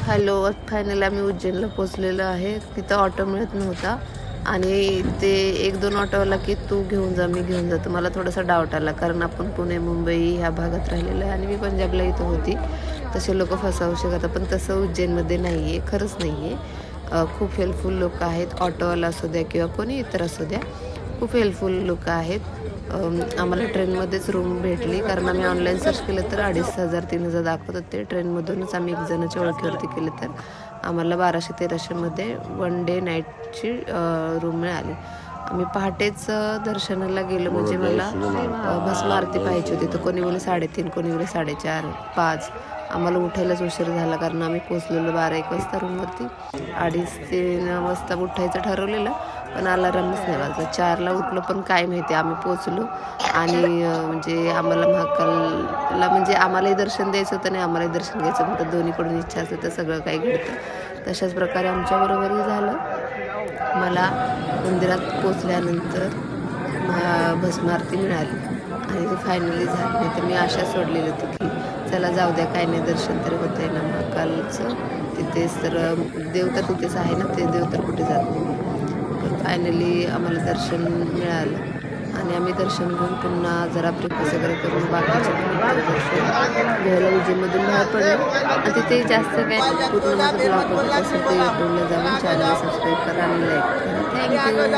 Hello, finally आम्ही उज्जैनला पोचलेलो आहे. तिथं ऑटो मिळत नव्हता आणि ते 1-2 ऑटोवाला की तू घेऊन जा, मी घेऊन जातो. मला थोडासा डाऊट आला कारण आपण पुणे, मुंबई ह्या भागात राहिलेलो आहे आणि मी पंजाबला इथं होती. तसे लोकं फसवू शकतात, पण तसं उज्जैनमध्ये नाही आहे, खरंच नाही आहे. खूप हेल्पफुल लोकं आहेत. ऑटोवाला असू द्या किंवा कोणी इतर असू द्या, खूप हेल्पफुल लोकं आहेत. आम्हाला ट्रेनमध्येच रूम भेटली कारण आम्ही ऑनलाईन सर्च केलं तर 2500-3000 दाखवत होते. ट्रेनमधूनच आम्ही एक जणाच्या ओळखीवरती केलं तर आम्हाला 1200-1300मध्ये 1 डे नाईटची रूम मिळाली. आम्ही पहाटेच दर्शनाला गेलो म्हणजे मला भस्म आरती पाहायची होती. तर कोणी बोलले 3:30, कोणी बोलले 4:30, 5. आम्हाला उठायलाच उशीर झाला कारण आम्ही पोचलेलो 12-1 वाजता रूमवरती. 2:30-3 वाजता उठायचं ठरवलेलं, पण अलार्मच नाही वाजला. 4ला उठलो, पण काय माहिती आम्ही पोचलो आणि म्हणजे आम्हाला महाकालला म्हणजे आम्हालाही दर्शन द्यायचं होतं आणि आम्हालाही दर्शन घ्यायचं होतं. दोन्हीकडून इच्छा असते तर सगळं काही घडतं. तशाच प्रकारे आमच्याबरोबरही झालं. मला मंदिरात पोचल्यानंतर भस्म आरती मिळाली आणि ती फायनली झाली. नाही तर मी आशा सोडलेली होती की चला जाऊ द्या, काही नाही, दर्शन तरी होतं आहे ना महाकालचं. तिथेच तर देव तर तिथेच आहे ना, ते देव तर कुठे जात नाही. पण फायनली आम्हाला दर्शन मिळालं आणि आम्ही दर्शन घेऊन पुन्हा जरा ब्रेकफास्ट वगैरे करून बाकीचे दर्शन घ्यायला उज्जैनमधून बाहेर पडलो. आणि तिथे जास्त काय पूर्ण माझं ब्लॉग बघत असेल तर यूट्यूबला जाऊन चॅनल सबस्क्राईब करा आणि लाईक करा. थँक्यू.